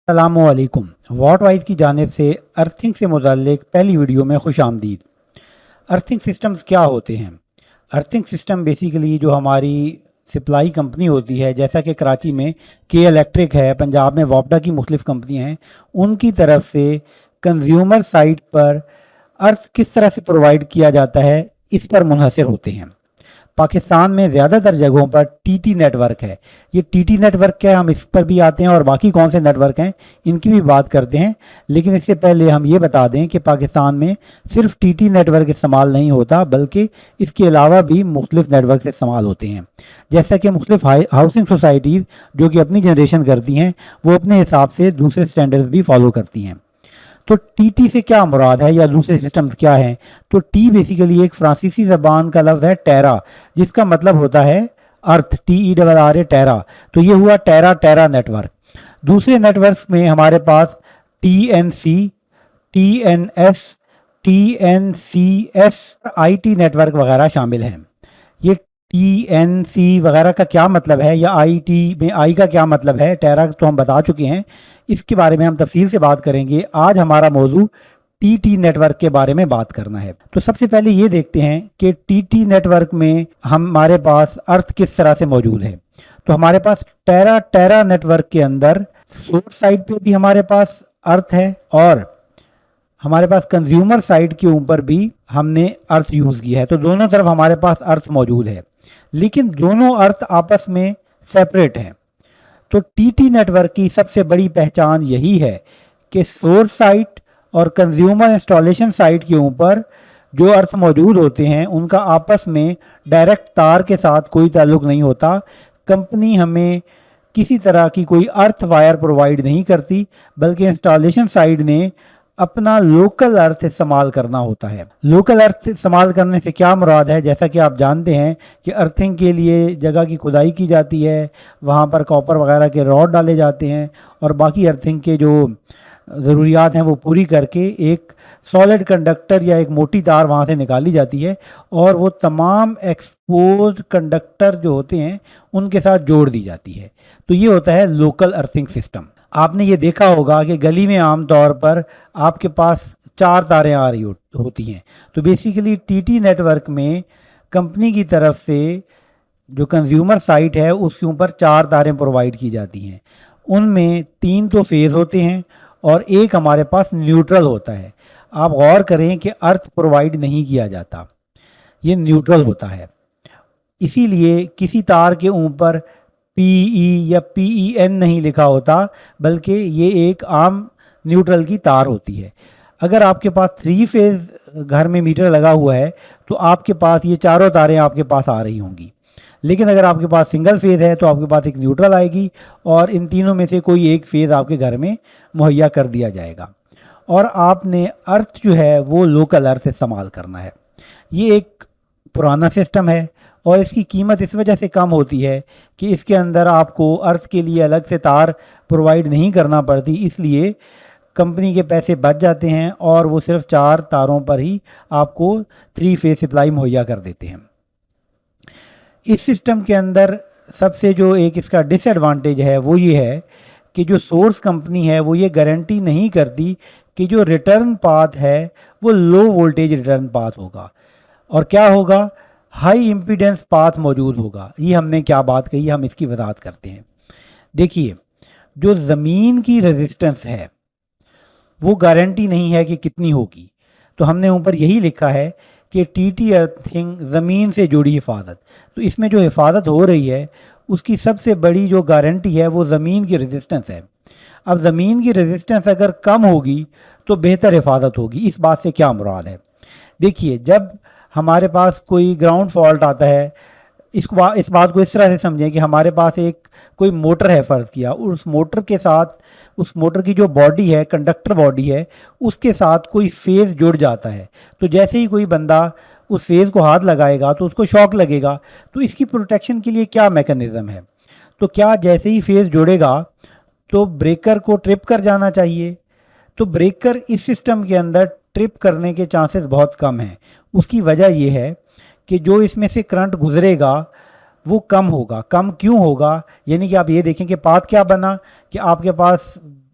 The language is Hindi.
अस्सलामुअलैकुम। वॉट वाइज की जानिब से अर्थिंग से मुतल्लिक पहली वीडियो में खुश आमदीद। अर्थिंग सिस्टम्स क्या होते हैं? अर्थिंग सिस्टम बेसिकली जो हमारी सप्लाई कंपनी होती है, जैसा कि कराची में के इलेक्ट्रिक है, पंजाब में वॉपडा की मुख्तलिफ़ कंपनियाँ हैं, उनकी तरफ से कंज्यूमर साइट पर अर्थ किस तरह से प्रोवाइड किया जाता है, इस पर मुनहसर होते हैं। पाकिस्तान में ज़्यादातर जगहों पर टीटी नेटवर्क है। ये टीटी नेटवर्क क्या है, हम इस पर भी आते हैं और बाकी कौन से नेटवर्क हैं इनकी भी बात करते हैं। लेकिन इससे पहले हम ये बता दें कि पाकिस्तान में सिर्फ टीटी नेटवर्क इस्तेमाल नहीं होता, बल्कि इसके अलावा भी मुख्तलिफ नेटवर्क इस्तेमाल होते हैं। जैसा कि मुख्तलिफ हाउसिंग सोसाइटीज़ जो कि अपनी जनरेशन करती हैं, वो अपने हिसाब से दूसरे स्टैंडर्ड्स भी फॉलो करती हैं। तो टीटी से क्या मुराद है या दूसरे सिस्टम्स क्या हैं? तो टी बेसिकली एक फ्रांसीसी ज़बान का लफ्ज़ है टेरा, जिसका मतलब होता है अर्थ, TERRA टेरा। तो ये हुआ टेरा नेटवर्क। दूसरे नेटवर्क्स में हमारे पास TNC, TNS, TNCS, IT network वगैरह शामिल हैं। ये TNC वगैरह का क्या मतलब है या IT में आई का क्या मतलब है, टेरा तो हम बता चुके हैं, इसके बारे में हम तफसील से बात करेंगे। आज हमारा मौजू टीटी नेटवर्क के बारे में बात करना है। तो सबसे पहले ये देखते हैं कि टीटी नेटवर्क में हमारे पास अर्थ किस तरह से मौजूद है। तो हमारे पास टेरा नेटवर्क के अंदर सोर्स साइड पे भी हमारे पास अर्थ है और हमारे पास कंज्यूमर साइड के ऊपर भी हमने अर्थ यूज़ किया है। तो दोनों तरफ हमारे पास अर्थ मौजूद है, लेकिन दोनों अर्थ आपस में सेपरेट हैं। तो टीटी नेटवर्क की सबसे बड़ी पहचान यही है कि सोर्स साइट और कंज्यूमर इंस्टॉलेशन साइट के ऊपर जो अर्थ मौजूद होते हैं उनका आपस में डायरेक्ट तार के साथ कोई ताल्लुक़ नहीं होता। कंपनी हमें किसी तरह की कोई अर्थ वायर प्रोवाइड नहीं करती, बल्कि इंस्टॉलेशन साइट ने अपना लोकल अर्थ इस्तेमाल करना होता है। लोकल अर्थ इस्तेमाल करने से क्या मुराद है? जैसा कि आप जानते हैं कि अर्थिंग के लिए जगह की खुदाई की जाती है, वहाँ पर कॉपर वगैरह के रॉड डाले जाते हैं और बाकी अर्थिंग के जो ज़रूरियात हैं वो पूरी करके एक सॉलिड कंडक्टर या एक मोटी तार वहाँ से निकाली जाती है और वो तमाम एक्सपोज्ड कंडक्टर जो होते हैं उनके साथ जोड़ दी जाती है। तो ये होता है लोकल अर्थिंग सिस्टम। आपने ये देखा होगा कि गली में आम तौर पर आपके पास 4 तारें आ रही होती हैं। तो बेसिकली टीटी नेटवर्क में कंपनी की तरफ से जो कंज्यूमर साइट है उसके ऊपर 4 तारें प्रोवाइड की जाती हैं। उनमें 3 तो फेज़ होते हैं और एक हमारे पास न्यूट्रल होता है। आप गौर करें कि अर्थ प्रोवाइड नहीं किया जाता, ये न्यूट्रल होता है। इसीलिए किसी तार के ऊपर PE या PEN नहीं लिखा होता, बल्कि ये एक आम न्यूट्रल की तार होती है। अगर आपके पास 3 फेज़ घर में मीटर लगा हुआ है तो आपके पास ये चारों तारें आपके पास आ रही होंगी। लेकिन अगर आपके पास सिंगल फेज़ है तो आपके पास एक न्यूट्रल आएगी और इन तीनों में से कोई एक फेज़ आपके घर में मुहैया कर दिया जाएगा और आपने अर्थ जो है वो लोकल अर्थ इस्तेमाल करना है। ये एक पुराना सिस्टम है और इसकी कीमत इस वजह से कम होती है कि इसके अंदर आपको अर्थ के लिए अलग से तार प्रोवाइड नहीं करना पड़ती, इसलिए कंपनी के पैसे बच जाते हैं और वो सिर्फ 4 तारों पर ही आपको 3 फेज़ सप्लाई मुहैया कर देते हैं। इस सिस्टम के अंदर सबसे जो एक इसका डिसएडवांटेज है वो ये है कि जो सोर्स कंपनी है वो ये गारंटी नहीं करती कि जो रिटर्न पाथ है वो लो वोल्टेज रिटर्न पाथ होगा और क्या होगा, हाई इम्पीडेंस पाथ मौजूद होगा। ये हमने क्या बात कही, हम इसकी वजाहत करते हैं। देखिए, जो ज़मीन की रेजिस्टेंस है वो गारंटी नहीं है कि कितनी होगी। तो हमने ऊपर यही लिखा है कि टीटी अर्थिंग ज़मीन से जुड़ी हिफाजत। तो इसमें जो हिफाजत हो रही है उसकी सबसे बड़ी जो गारंटी है वो ज़मीन की रेजिस्टेंस है। अब ज़मीन की रेजिस्टेंस अगर कम होगी तो बेहतर हिफाजत होगी। इस बात से क्या मुराद है? देखिए, जब हमारे पास कोई ग्राउंड फॉल्ट आता है, इस बात को इस तरह से समझें कि हमारे पास एक कोई मोटर है, फ़र्ज़ किया, उस मोटर के साथ उस मोटर की जो बॉडी है, कंडक्टर बॉडी है, उसके साथ कोई फेज़ जुड़ जाता है। तो जैसे ही कोई बंदा उस फेज़ को हाथ लगाएगा तो उसको शॉक लगेगा। तो इसकी प्रोटेक्शन के लिए क्या मैकेनिज़्म है? तो क्या जैसे ही फेज़ जुड़ेगा तो ब्रेकर को ट्रिप कर जाना चाहिए? तो ब्रेकर इस सिस्टम के अंदर ट्रिप करने के चांसेस बहुत कम हैं। उसकी वजह यह है कि जो इसमें से करंट गुजरेगा वो कम होगा। कम क्यों होगा? यानी कि आप ये देखें कि पाथ क्या बना कि आपके पास